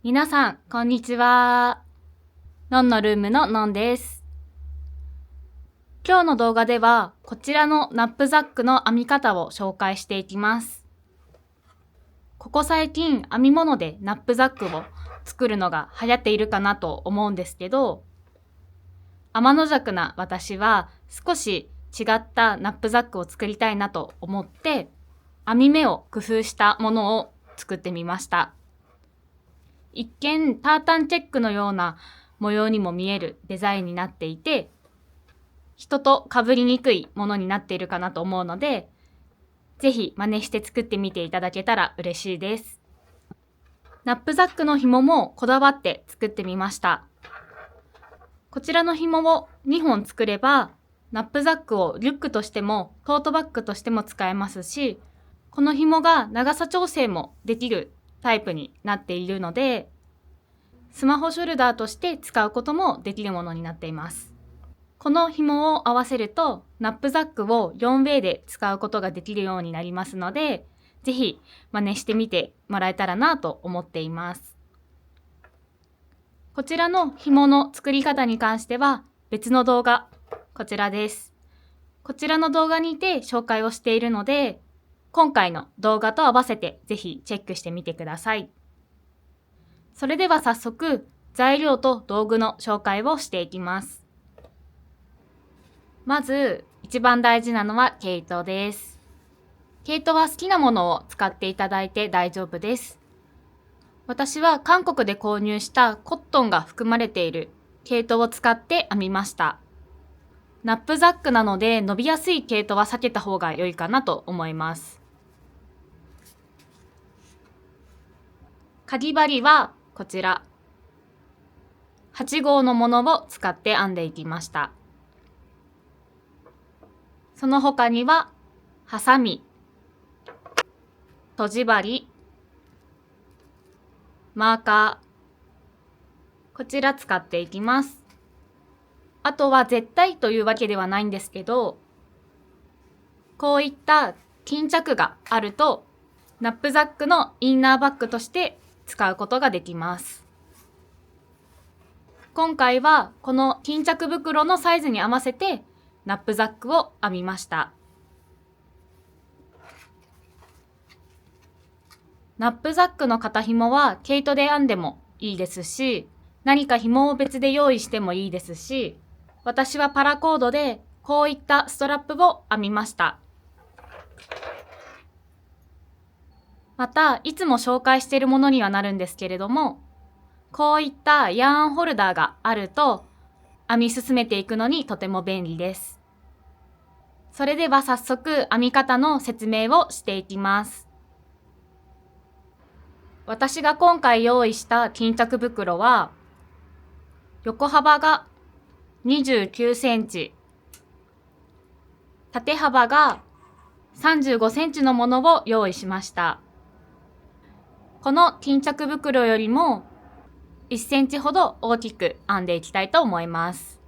皆さん、こんにちは。のんのルームののんです。今日の動画では、こちらのナップザックの編み方を紹介していきます。ここ最近、編み物でナップザックを作るのが流行っているかなと思うんですけど、天の弱な私は少し違ったナップザックを作りたいなと思って、編み目を工夫したものを作ってみました。一見タータンチェックのような模様にも見えるデザインになっていて、人と被りにくいものになっているかなと思うので、ぜひ真似して作ってみていただけたら嬉しいです。ナップザックの紐もこだわって作ってみました。こちらの紐を2本作れば、ナップザックをリュックとしてもトートバッグとしても使えますし、この紐が長さ調整もできるタイプになっているので、スマホショルダーとして使うこともできるものになっています。この紐を合わせると、ナップザックを 4way で使うことができるようになりますので、ぜひ真似してみてもらえたらなと思っています。こちらの紐の作り方に関しては別の動画、こちらです。こちらの動画にて紹介をしているので、今回の動画と合わせてぜひチェックしてみてください。それでは早速、材料と道具の紹介をしていきます。まず、一番大事なのは毛糸です。毛糸は好きなものを使っていただいて大丈夫です。私は韓国で購入したコットンが含まれている毛糸を使って編みました。ナップザックなので伸びやすい毛糸は避けた方が良いかなと思います。かぎ針はこちら。8号のものを使って編んでいきました。その他には、ハサミ、とじ針、マーカー、こちら使っていきます。あとは絶対というわけではないんですけど、こういった巾着があると、ナップザックのインナーバッグとして使うことができます。今回はこの巾着袋のサイズに合わせてナップザックを編みました。ナップザックの肩紐は毛糸で編んでもいいですし、何か紐を別で用意してもいいですし、私はパラコードでこういったストラップを編みました。また、いつも紹介しているものにはなるんですけれども、こういったヤーンホルダーがあると編み進めていくのにとても便利です。それでは早速編み方の説明をしていきます。私が今回用意した巾着袋は横幅が29センチ、縦幅が35センチのものを用意しました。この巾着袋よりも1センチほど大きく編んでいきたいと思います。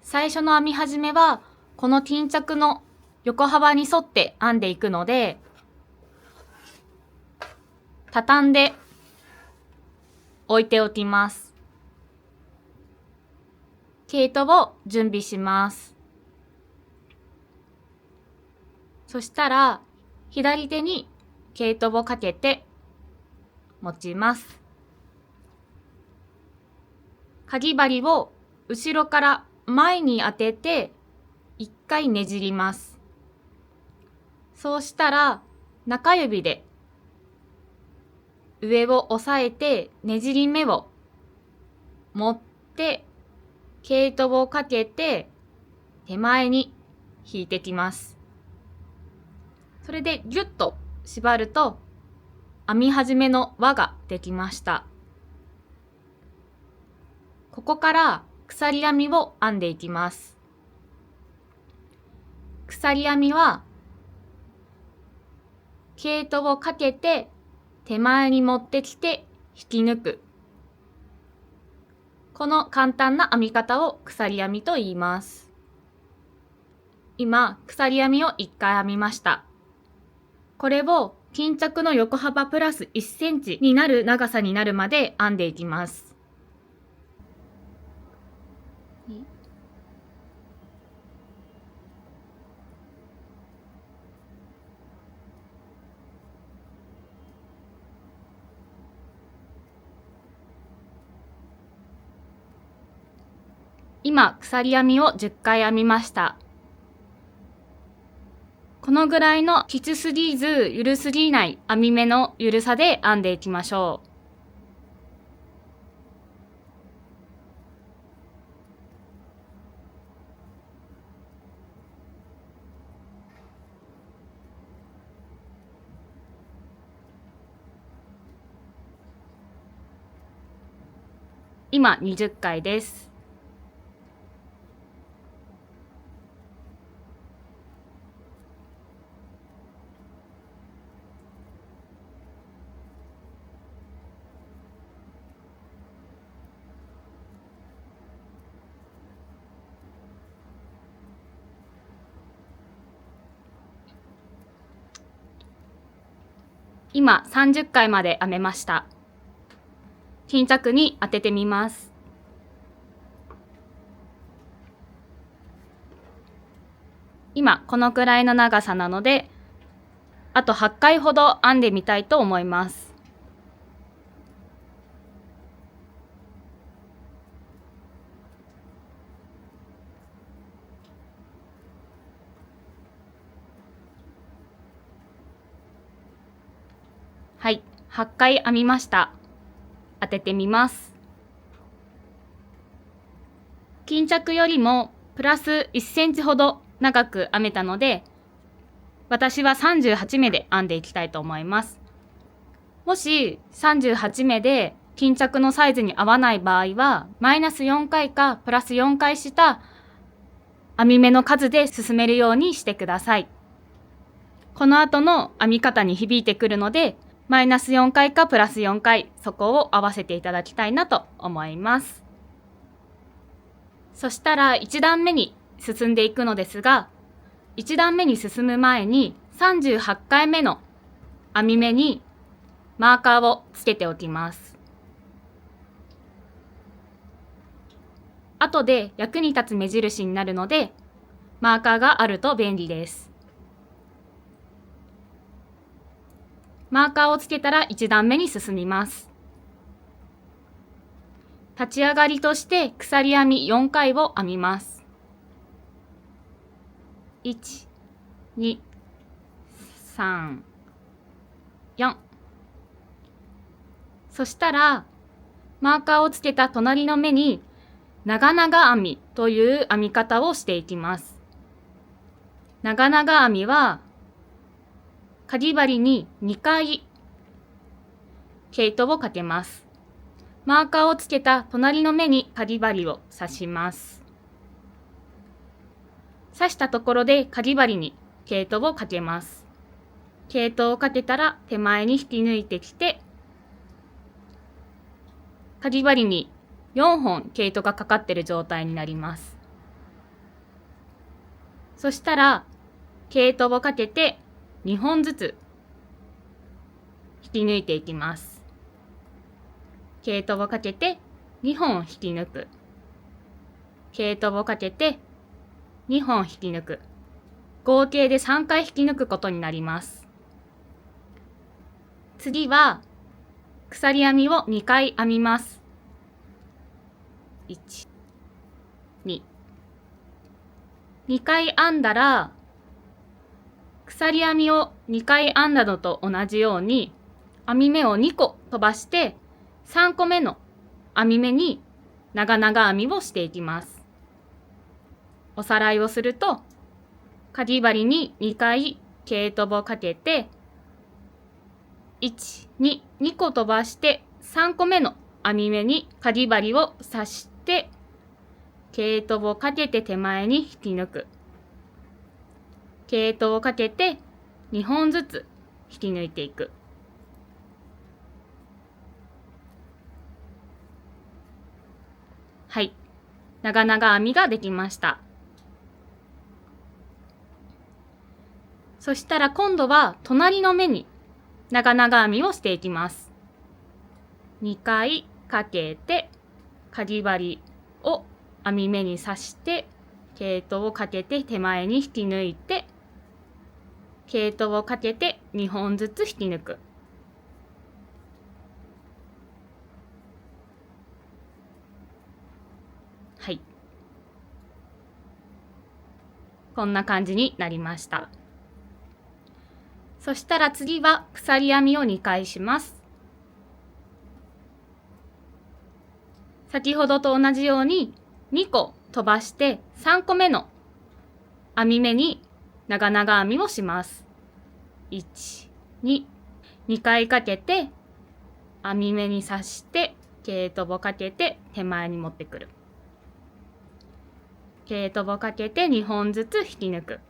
最初の編み始めはこの巾着の横幅に沿って編んでいくので、畳んで置いておきます。毛糸を準備します。そしたら左手に毛糸をかけて持ちます。かぎ針を後ろから前に当てて一回ねじります。そうしたら中指で上を押さえてねじり目を持って毛糸をかけて手前に引いてきます。それでギュッと縛ると編み始めの輪ができました。ここから鎖編みを編んでいきます。鎖編みは毛糸をかけて手前に持ってきて引き抜く。この簡単な編み方を鎖編みと言います。今、鎖編みを1回編みました。これを巾着の横幅プラス1センチになる長さになるまで編んでいきます。今、鎖編みを10回編みました。このぐらいのきつすぎず、緩すぎない編み目の緩さで編んでいきましょう。今20回です。今30回まで編めました。巾着に当ててみます。今このくらいの長さなので、あと8回ほど編んでみたいと思います。はい、8回編みました。当ててみます。巾着よりもプラス1センチほど長く編めたので、私は38目で編んでいきたいと思います。もし38目で巾着のサイズに合わない場合は、マイナス4回かプラス4回した編み目の数で進めるようにしてください。この後の編み方に響いてくるので、マイナス4回かプラス4回、そこを合わせていただきたいなと思います。そしたら1段目に進んでいくのですが、1段目に進む前に38回目の編み目にマーカーをつけておきます。後で役に立つ目印になるので、マーカーがあると便利です。マーカーをつけたら1段目に進みます。立ち上がりとして鎖編み4回を編みます。1、2、3、4。そしたら、マーカーをつけた隣の目に長々編みという編み方をしていきます。長々編みは、かぎ針に2回毛糸をかけます。マーカーをつけた隣の目にかぎ針を刺します。刺したところでかぎ針に毛糸をかけます。毛糸をかけたら手前に引き抜いてきて、かぎ針に4本毛糸がかかっている状態になります。そしたら毛糸をかけて2本ずつ引き抜いていきます。毛糸をかけて2本引き抜く。毛糸をかけて2本引き抜く。合計で3回引き抜くことになります。次は鎖編みを2回編みます。1、2。2回編んだら、鎖編みを2回編んだのと同じように、編み目を2個飛ばして、3個目の編み目に長々編みをしていきます。おさらいをすると、かぎ針に2回毛糸をかけて、1、2、2個飛ばして、3個目の編み目にかぎ針を刺して、毛糸をかけて手前に引き抜く。毛糸をかけて2本ずつ引き抜いていく。はい、長々編みができました。そしたら今度は隣の目に長々編みをしていきます。2回かけて、かぎ針を編み目に刺して、毛糸をかけて手前に引き抜いて、毛糸をかけて2本ずつ引き抜く。はい。こんな感じになりました。そしたら次は鎖編みを2回します。先ほどと同じように2個飛ばして3個目の編み目に長々編みをします。1、2、2回かけて編み目に刺して毛糸をかけて手前に持ってくる。毛糸をかけて2本ずつ引き抜く。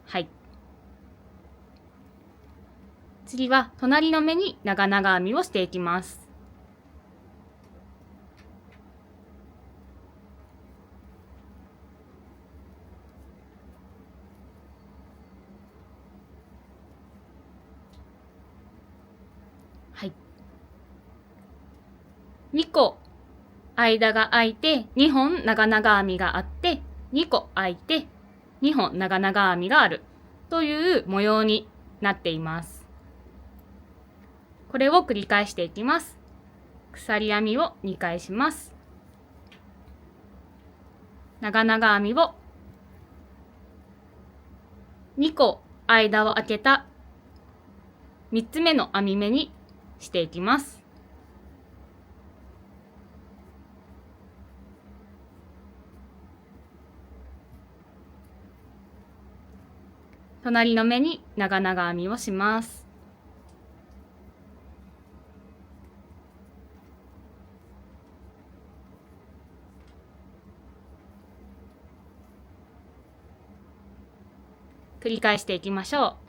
はい。次は隣の目に長々編みをしていきます。はい。2個間が空いて2本長々編みがあって2個空いて2本長々編みがあるという模様になっています。これを繰り返していきます。鎖編みを2回します。長々編みを2個間を空けた3つ目の編み目にしていきます。隣の目に長々編みをします。繰り返していきましょう。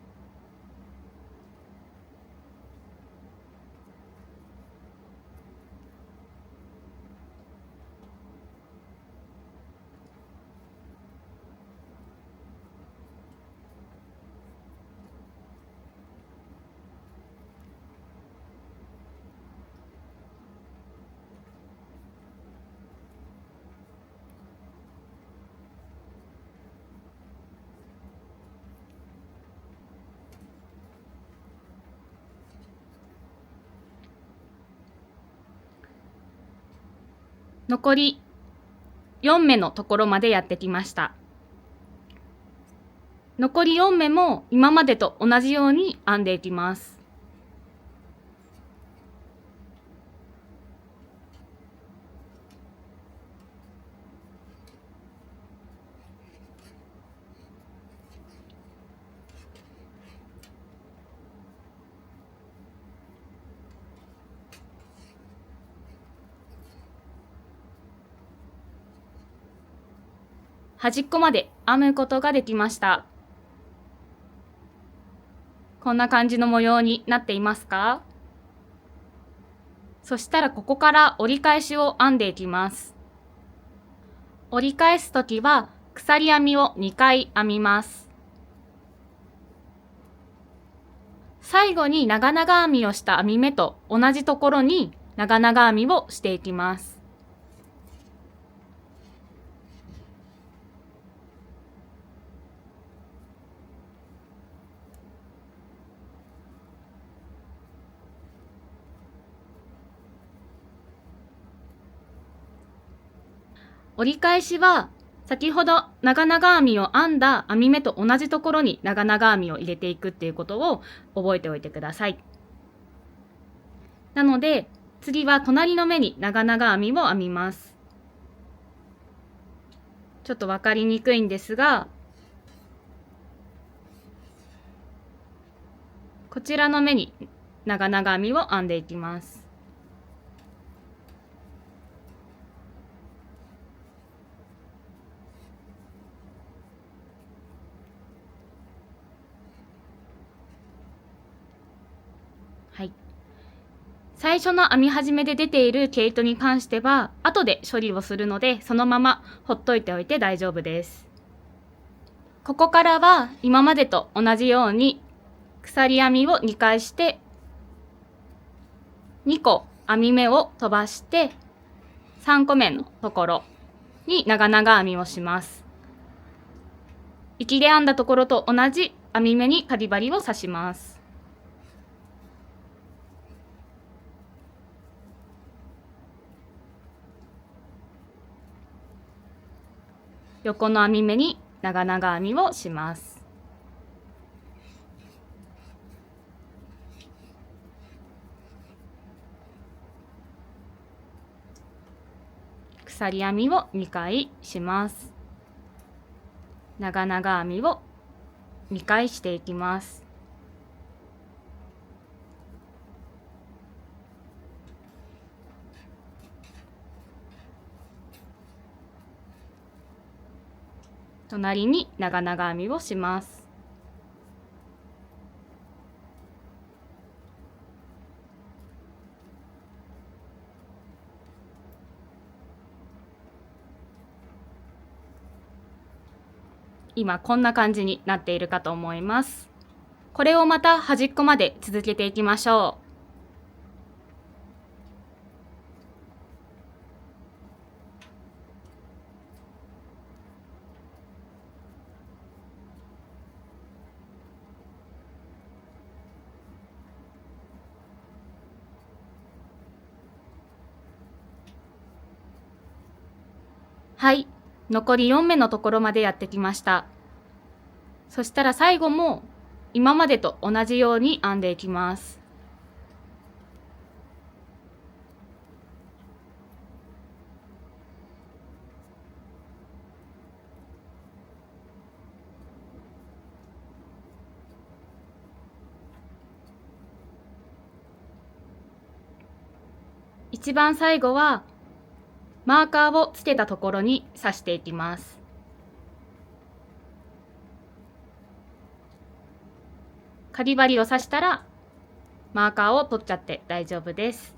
残り4目のところまでやってきました。残り4目も今までと同じように編んでいきます。端っこまで編むことができました。こんな感じの模様になっていますか？そしたらここから折り返しを編んでいきます。折り返すときは鎖編みを2回編みます。最後に長々編みをした編み目と同じところに長々編みをしていきます。折り返しは先ほど長々編みを編んだ編み目と同じところに長々編みを入れていくっていうことを覚えておいてください。なので次は隣の目に長々編みを編みます。ちょっと分かりにくいんですが、こちらの目に長々編みを編んでいきます。はい。最初の編み始めで出ている毛糸に関しては後で処理をするのでそのままほっといておいて大丈夫です。ここからは今までと同じように鎖編みを2回して2個編み目を飛ばして3個目のところに長々編みをします。引きで編んだところと同じ編み目にかぎ針を刺します。横の編み目に長々編みをします。鎖編みを2回します。長々編みを2回していきます。隣に長々編みをします。今こんな感じになっているかと思います。これをまた端っこまで続けていきましょう。はい、残り4目のところまでやってきました。そしたら最後も今までと同じように編んでいきます。一番最後はマーカーをつけたところに刺していきます。かぎ針を刺したらマーカーを取っちゃって大丈夫です。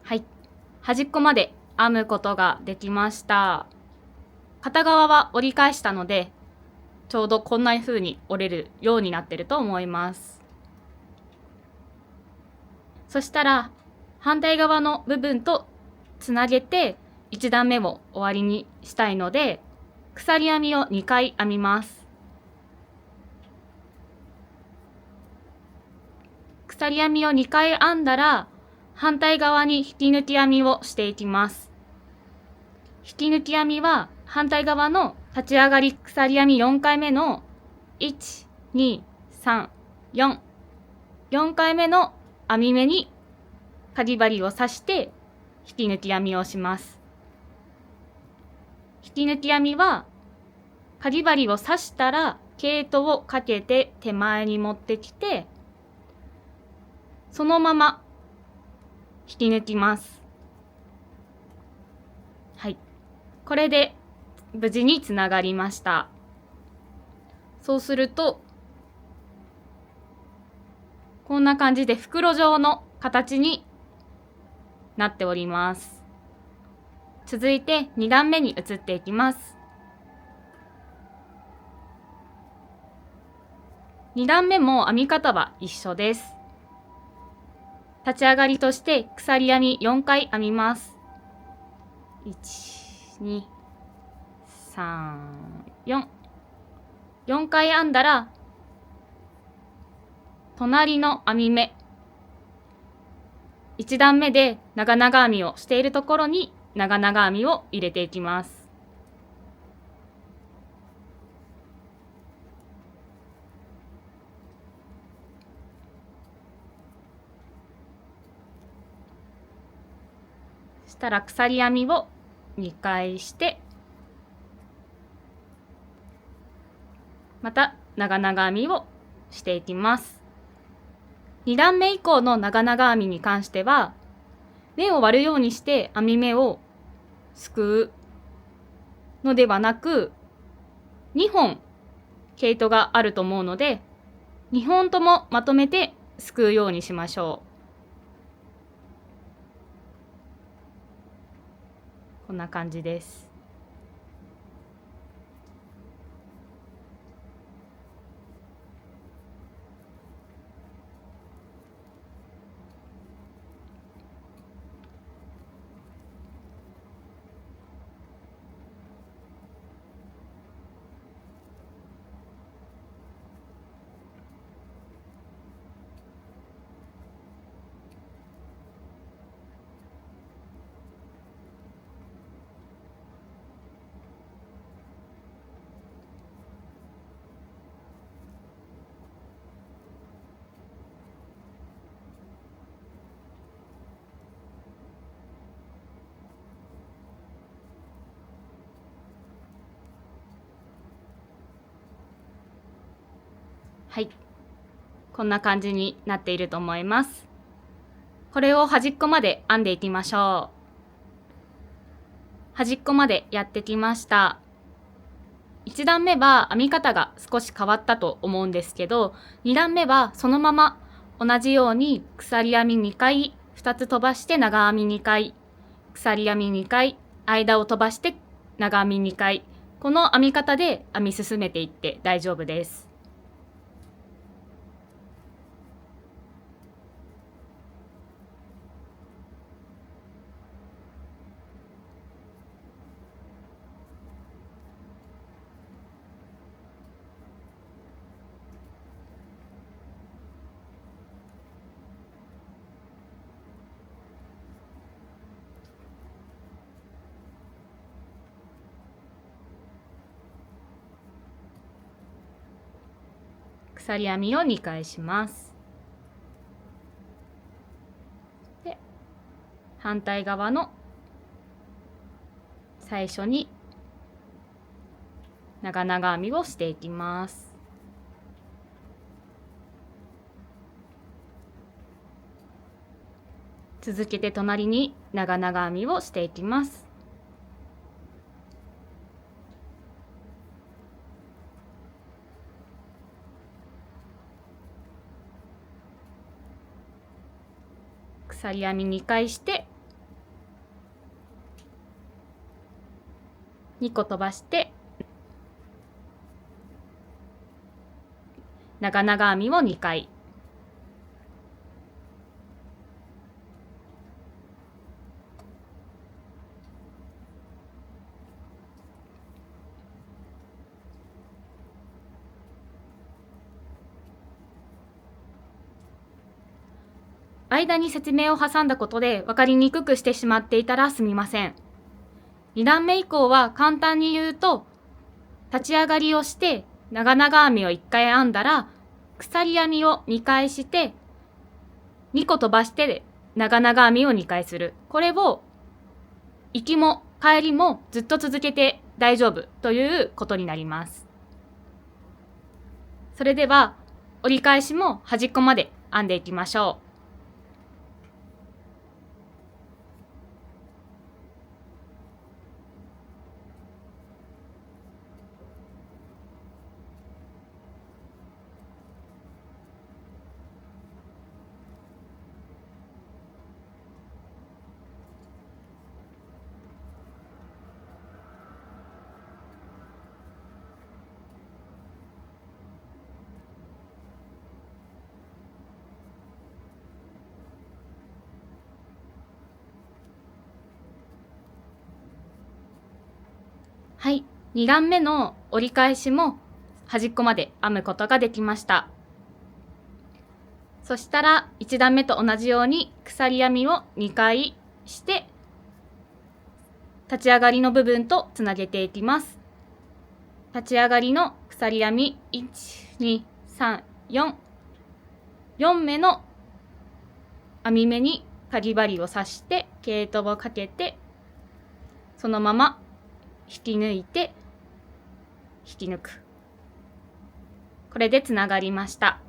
はい、端っこまで編むことができました。片側は折り返したのでちょうどこんな風に折れるようになってると思います。そしたら反対側の部分とつなげて1段目を終わりにしたいので鎖編みを2回編みます。鎖編みを2回編んだら反対側に引き抜き編みをしていきます。引き抜き編みは反対側の立ち上がり鎖編み4回目の1、2、3、4、4回目の編み目にかぎ針を刺して引き抜き編みをします。引き抜き編みはかぎ針を刺したら毛糸をかけて手前に持ってきてそのまま引き抜きます。はい、これで無事につながりました。そうするとこんな感じで袋状の形になっております。続いて2段目に移っていきます。2段目も編み方は一緒です。立ち上がりとして鎖編み4回編みます。1、2、3、4。4回編んだら隣の編み目1段目で長々編みをしているところに長々編みを入れていきます。そしたら鎖編みを2回してまた長々編みをしていきます。2段目以降の長々編みに関しては目を割るようにして編み目をすくうのではなく2本毛糸があると思うので2本ともまとめてすくうようにしましょう。こんな感じです。はい、こんな感じになっていると思います。これを端っこまで編んでいきましょう。端っこまでやってきました。1段目は編み方が少し変わったと思うんですけど、2段目はそのまま同じように鎖編み2回、2つ飛ばして長編み2回、鎖編み2回、間を飛ばして長編み2回、この編み方で編み進めていって大丈夫です。鎖編みを2回します。で、反対側の最初に長々編みをしていきます。続けて隣に長々編みをしていきます。鎖編み2回して2個飛ばして長々編みを2回、間に説明を挟んだことで分かりにくくしてしまっていたらすみません。2段目以降は簡単に言うと、立ち上がりをして長々編みを1回編んだら鎖編みを2回して2個飛ばして長々編みを2回する。これを行きも帰りもずっと続けて大丈夫ということになります。それでは折り返しも端っこまで編んでいきましょう。はい、2段目の折り返しも端っこまで編むことができました。そしたら1段目と同じように鎖編みを2回して立ち上がりの部分とつなげていきます。立ち上がりの鎖編み1、2、3、4、4目の編み目にかぎ針を刺して毛糸をかけてそのまま引き抜いて引き抜く。これでつながりました。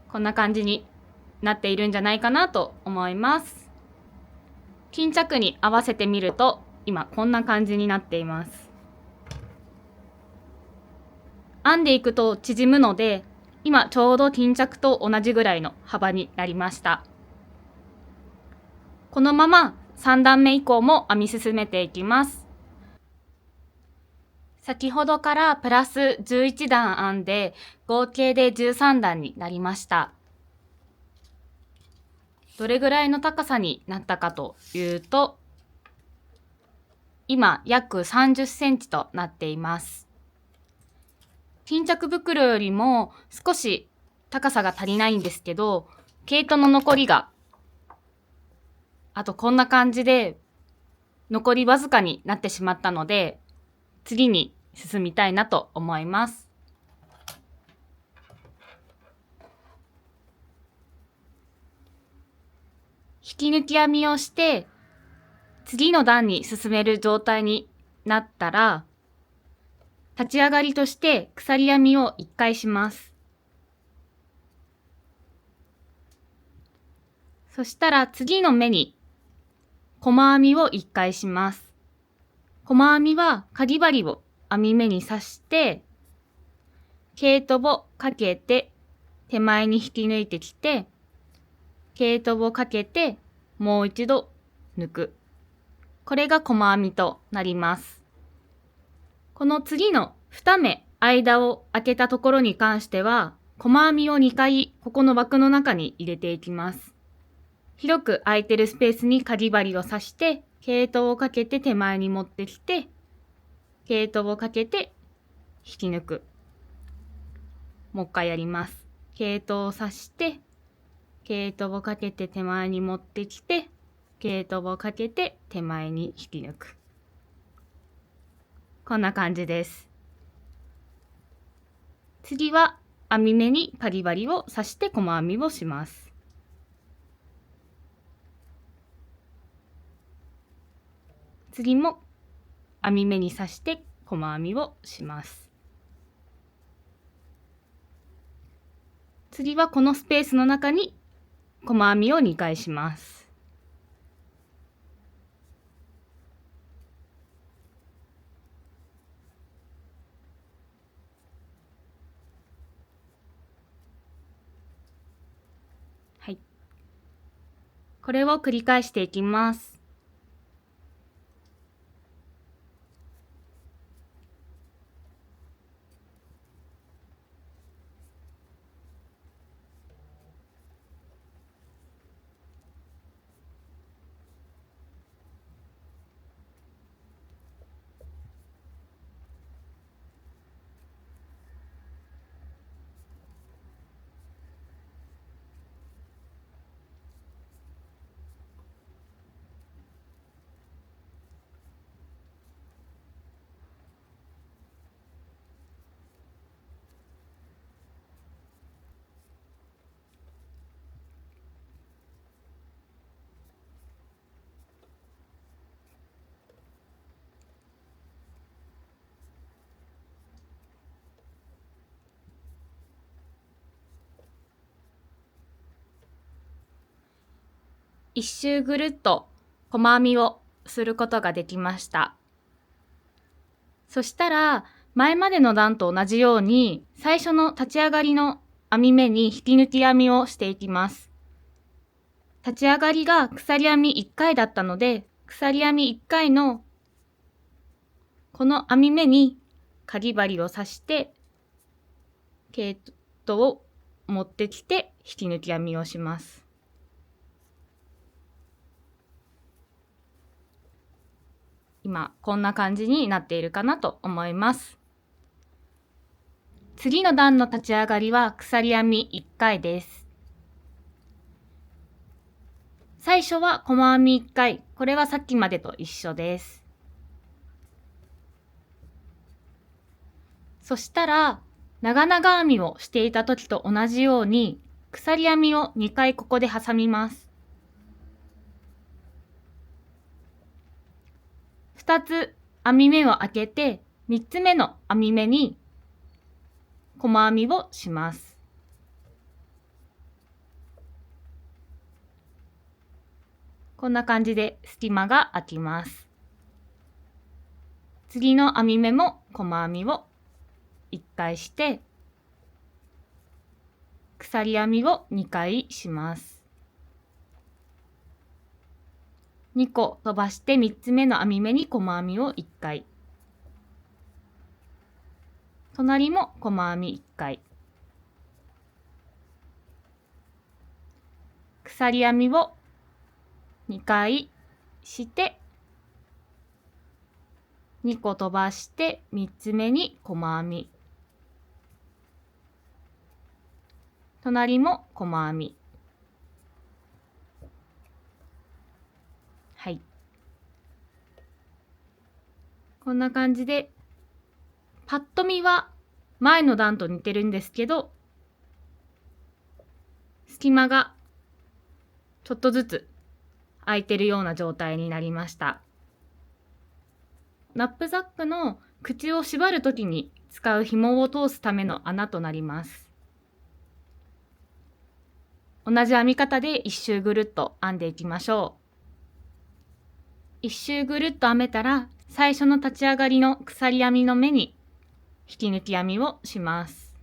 こんな感じになっているんじゃないかなと思います。巾着に合わせてみると今こんな感じになっています。編んでいくと縮むので、今ちょうど巾着と同じぐらいの幅になりました。このまま3段目以降も編み進めていきます。先ほどからプラス11段編んで合計で13段になりました。どれぐらいの高さになったかというと、今約30センチとなっています。巾着袋よりも少し高さが足りないんですけど、毛糸の残りがあとこんな感じで残りわずかになってしまったので、次に進みたいなと思います。引き抜き編みをして次の段に進める状態になったら、立ち上がりとして鎖編みを1回します。そしたら次の目に細編みを1回します。細編みはかぎ針を編み目に刺して、毛糸をかけて手前に引き抜いてきて、毛糸をかけてもう一度抜く。これが細編みとなります。この次の2目間を空けたところに関しては、細編みを2回ここの枠の中に入れていきます。広く空いてるスペースにかぎ針を刺して、毛糸をかけて手前に持ってきて、毛糸をかけて引き抜く。もう一回やります。毛糸を刺して、毛糸をかけて手前に持ってきて、毛糸をかけて手前に引き抜く。こんな感じです。次は編み目にかぎ針を刺して細編みをします。次も編み目に刺して細編みをします。次はこのスペースの中に細編みを2回します。はい。これを繰り返していきます。一周ぐるっと細編みをすることができました。そしたら前までの段と同じように最初の立ち上がりの編み目に引き抜き編みをしていきます。立ち上がりが鎖編み1回だったので、鎖編み1回のこの編み目にかぎ針を刺して毛糸を持ってきて引き抜き編みをします。今こんな感じになっているかなと思います。次の段の立ち上がりは鎖編み1回です。最初は細編み1回、これはさっきまでと一緒です。そしたら長々編みをしていた時と同じように鎖編みを2回ここで挟みます。2つ編み目を開けて3つ目の編み目に細編みをします。こんな感じで隙間が空きます。次の編み目も細編みを1回して、鎖編みを2回します。2個飛ばして3つ目の編み目に細編みを1回。隣も細編み1回。鎖編みを2回して、2個飛ばして3つ目に細編み。隣も細編み。はい。こんな感じで、パッと見は前の段と似てるんですけど、隙間がちょっとずつ空いてるような状態になりました。ナップザックの口を縛るときに使う紐を通すための穴となります。同じ編み方で一周ぐるっと編んでいきましょう。一周ぐるっと編めたら、最初の立ち上がりの鎖編みの目に引き抜き編みをします。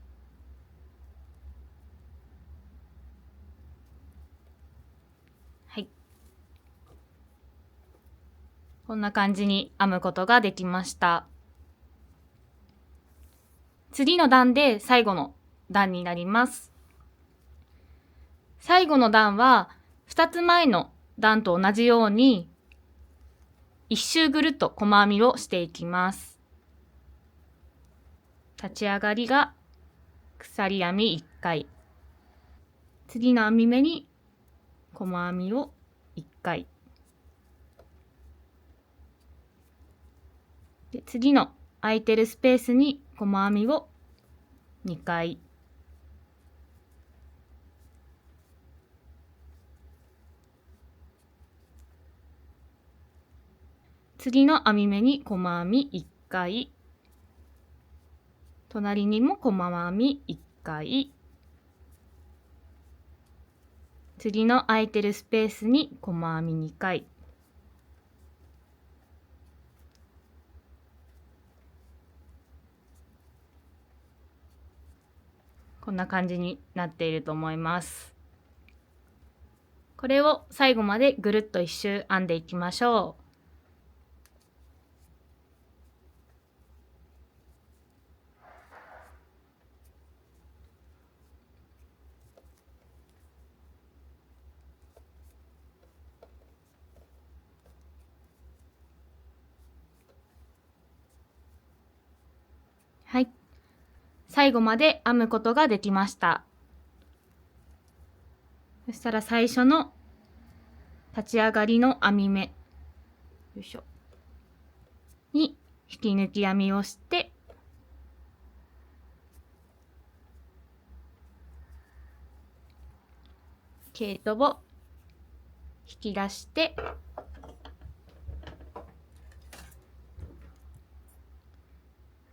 はい。こんな感じに編むことができました。次の段で最後の段になります。最後の段は2つ前の段と同じように一周ぐるっと細編みをしていきます。立ち上がりが鎖編み1回。次の編み目に細編みを1回。で、次の空いてるスペースに細編みを2回。次の編み目に細編み1回。隣にも細編み1回。次の空いてるスペースに細編み2回。こんな感じになっていると思います。これを最後までぐるっと一周編んでいきましょう。はい。最後まで編むことができました。そしたら最初の立ち上がりの編み目、よいしょ、に引き抜き編みをして、毛糸を引き出して、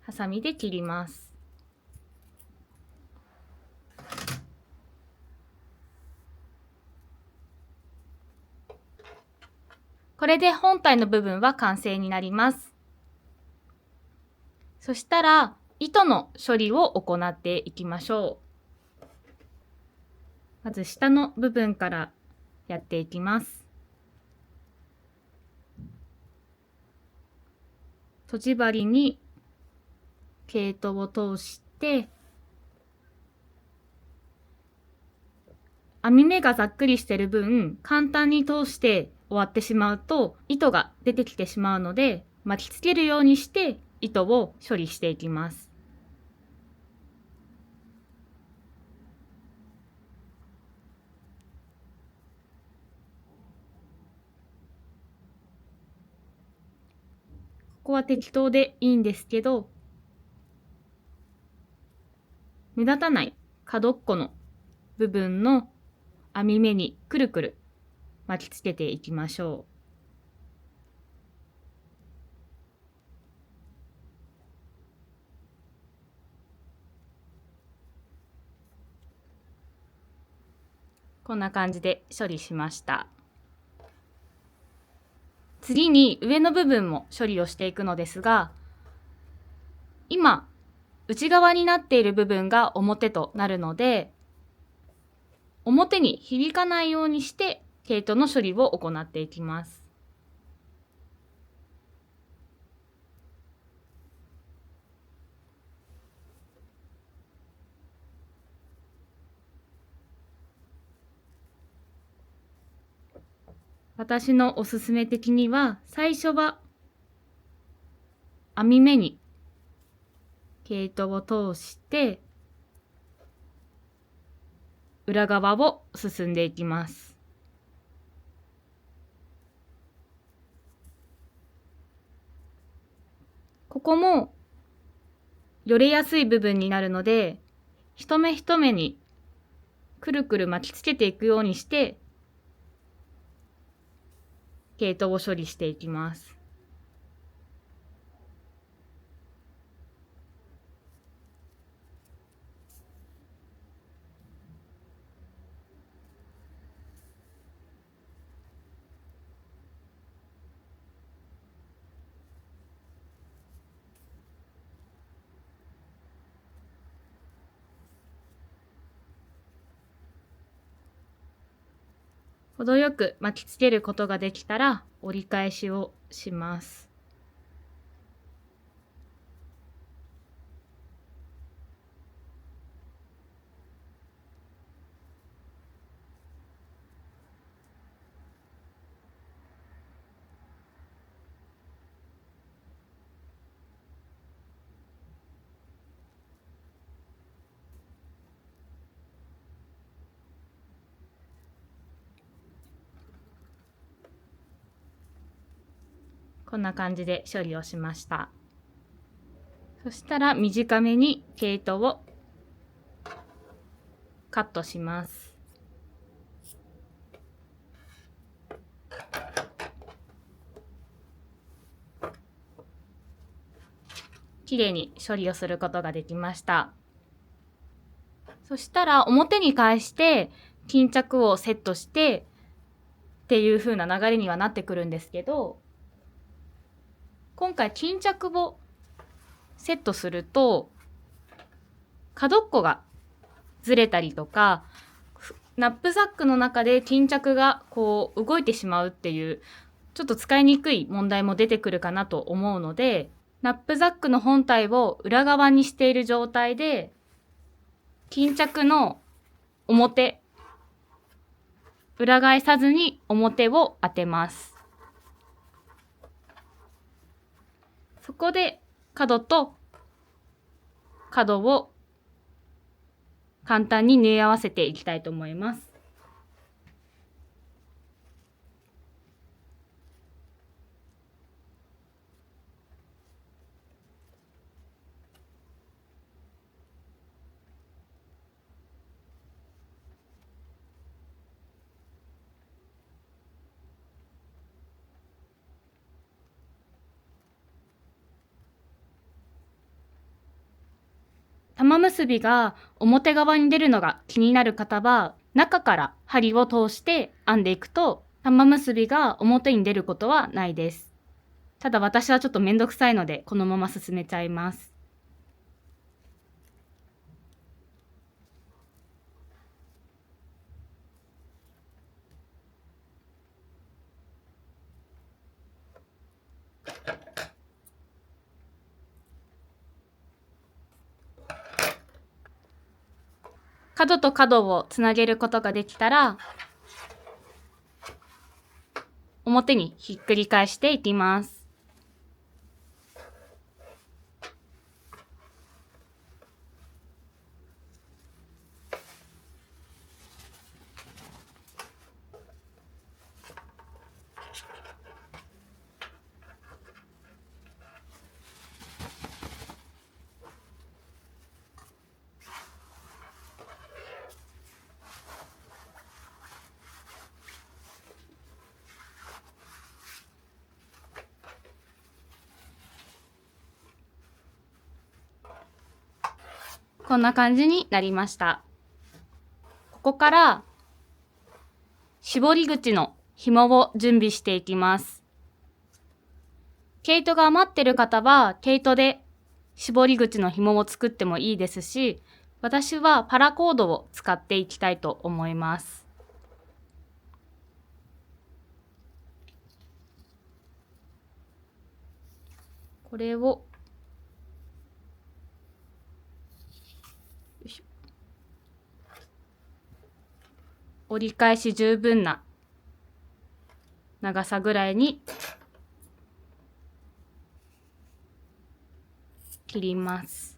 ハサミで切ります。これで本体の部分は完成になります。そしたら糸の処理を行っていきましょう。まず下の部分からやっていきます。とじ針に毛糸を通して、編み目がざっくりしてる分、簡単に通して終わってしまうと糸が出てきてしまうので、巻きつけるようにして糸を処理していきます。ここは適当でいいんですけど、目立たない角っこの部分の編み目にくるくる巻きつけていきましょう。こんな感じで処理しました。次に上の部分も処理をしていくのですが、今内側になっている部分が表となるので、表に響かないようにして毛糸の処理を行っていきます。私のおすすめ的には、最初は編み目に毛糸を通して裏側を進んでいきます。ここもよれやすい部分になるので、一目一目にくるくる巻きつけていくようにして毛糸を処理していきます。程よく巻きつけることができたら折り返しをします。こんな感じで処理をしました。そしたら短めに毛糸をカットします。きれいに処理をすることができました。そしたら表に返して巾着をセットしてっていう風な流れにはなってくるんですけど、今回巾着をセットすると角っこがずれたりとか、ナップザックの中で巾着がこう動いてしまうっていうちょっと使いにくい問題も出てくるかなと思うので、ナップザックの本体を裏側にしている状態で巾着の表、裏返さずに表を当てます。そこで角と角を簡単に縫い合わせていきたいと思います。玉結びが表側に出るのが気になる方は、中から針を通して編んでいくと玉結びが表に出ることはないです。ただ私はちょっとめんどくさいのでこのまま進めちゃいます。角と角をつなげることができたら、表にひっくり返していきます。こんな感じになりました。ここから絞り口の紐を準備していきます。毛糸が余ってる方は毛糸で絞り口の紐を作ってもいいですし、私はパラコードを使っていきたいと思います。これを折り返し十分な長さぐらいに切ります。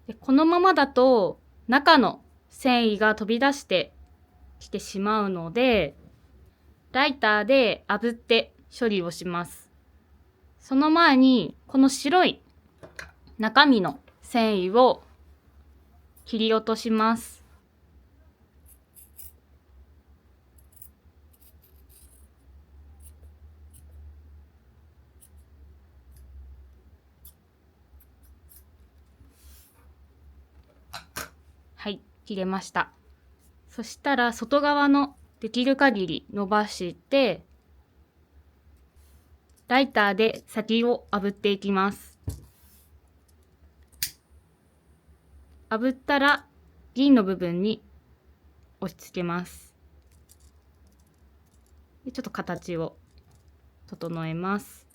でこのままだと中の繊維が飛び出してきてしまうので、ライターで炙って処理をします。その前にこの白い中身の繊維を切り落とします。はい、切れました。そしたら外側のできる限り伸ばして、ライターで先を炙っていきます。炙ったら銀の部分に押し付けます。でちょっと形を整えます。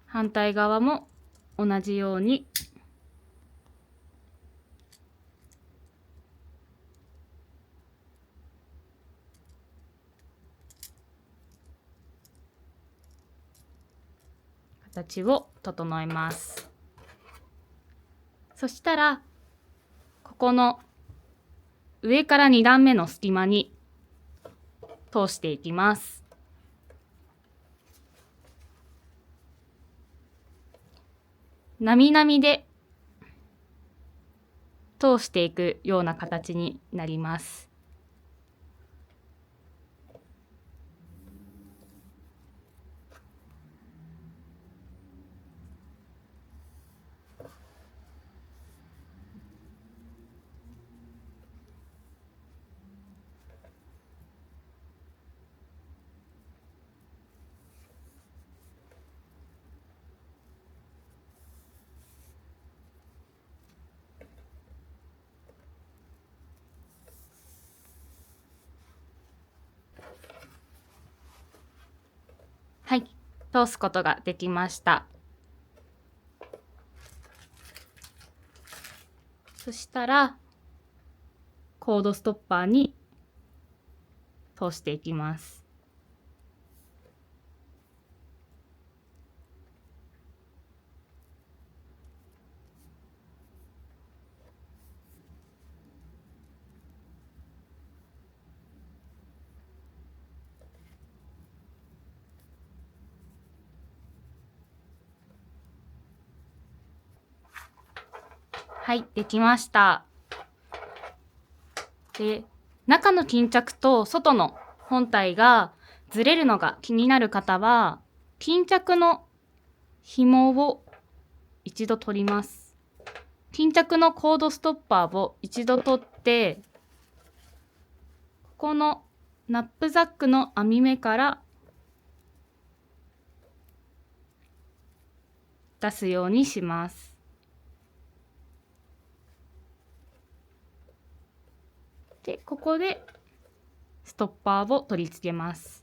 反対側も同じように形を整えます。そしたらここの上から2段目の隙間に通していきます。なみなみで通していくような形になります。はい、通すことができました。そしたらコードストッパーに通していきます。はい、できました。で、中の巾着と外の本体がずれるのが気になる方は、巾着の紐を一度取ります。巾着のコードストッパーを一度取って、ここのナップザックの網目から出すようにします。で、ここでストッパーを取り付けます。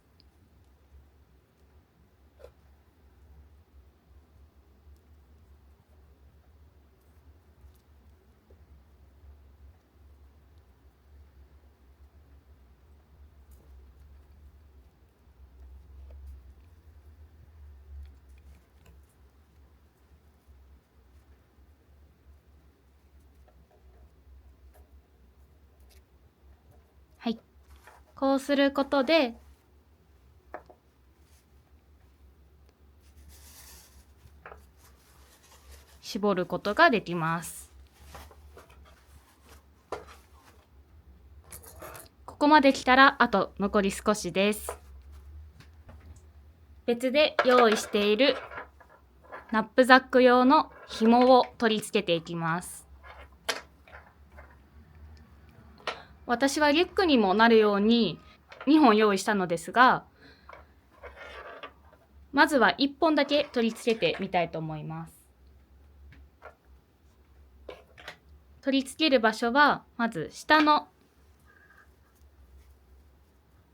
はい。こうすることで、絞ることができます。ここまで来たら、あと残り少しです。別で用意しているナップザック用の紐を取り付けていきます。私はリュックにもなるように2本用意したのですが、まずは1本だけ取り付けてみたいと思います。取り付ける場所はまず下の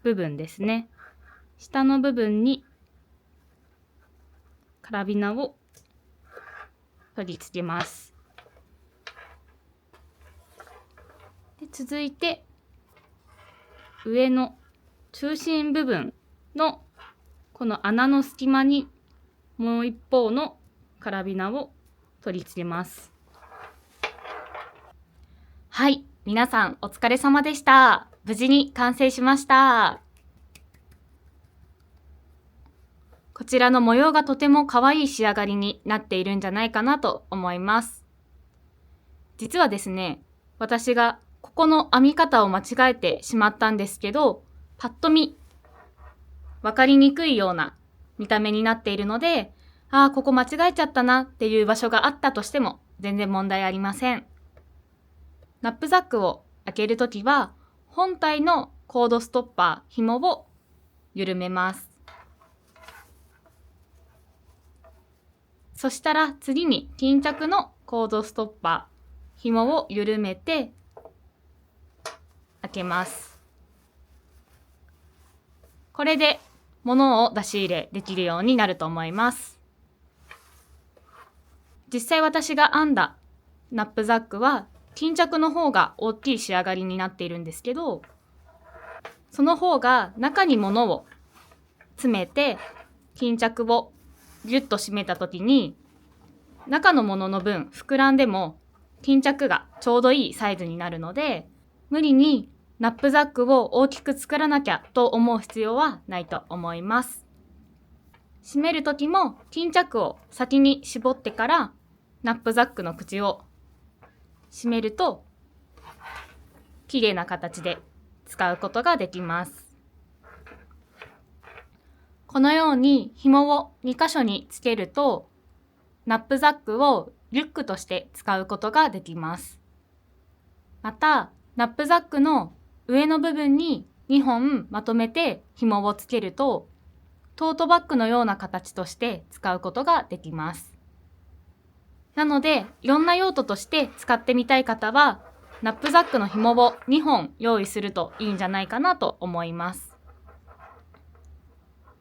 部分ですね。下の部分にカラビナを取り付けます。で、続いて上の中心部分のこの穴の隙間にもう一方のカラビナを取り付けます。はい、皆さんお疲れ様でした。無事に完成しました。こちらの模様がとても可愛い仕上がりになっているんじゃないかなと思います。実はですね、私がここの編み方を間違えてしまったんですけど、パッと見分かりにくいような見た目になっているので、ここ間違えちゃったなっていう場所があったとしても全然問題ありません。ナップザックを開けるときは本体のコードストッパー紐を緩めます。そしたら次に巾着のコードストッパー紐を緩めて開けます。これで物を出し入れできるようになると思います。実際私が編んだナップザックは巾着の方が大きい仕上がりになっているんですけど、その方が中に物を詰めて巾着をギュッと締めた時に中のものの分膨らんでも巾着がちょうどいいサイズになるので、無理にナップザックを大きく作らなきゃと思う必要はないと思います。締める時も巾着を先に絞ってからナップザックの口を締めると綺麗な形で使うことができます。このように紐を2箇所につけるとナップザックをリュックとして使うことができます。またナップザックの上の部分に2本まとめて紐をつけるとトートバッグのような形として使うことができます。なので、いろんな用途として使ってみたい方は、ナップザックの紐を2本用意するといいんじゃないかなと思います。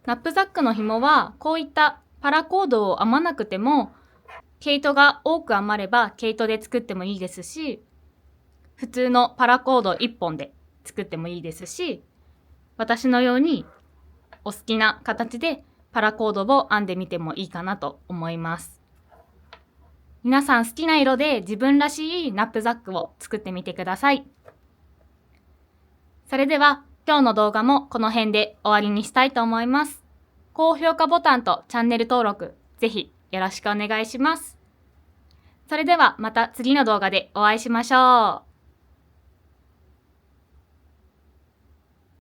ナップザックの紐は、こういったパラコードを編まなくても、毛糸が多く編まれば毛糸で作ってもいいですし、普通のパラコード1本で作ってもいいですし、私のようにお好きな形でパラコードを編んでみてもいいかなと思います。皆さん好きな色で自分らしいナップザックを作ってみてください。それでは今日の動画もこの辺で終わりにしたいと思います。高評価ボタンとチャンネル登録ぜひよろしくお願いします。それではまた次の動画でお会いしましょう。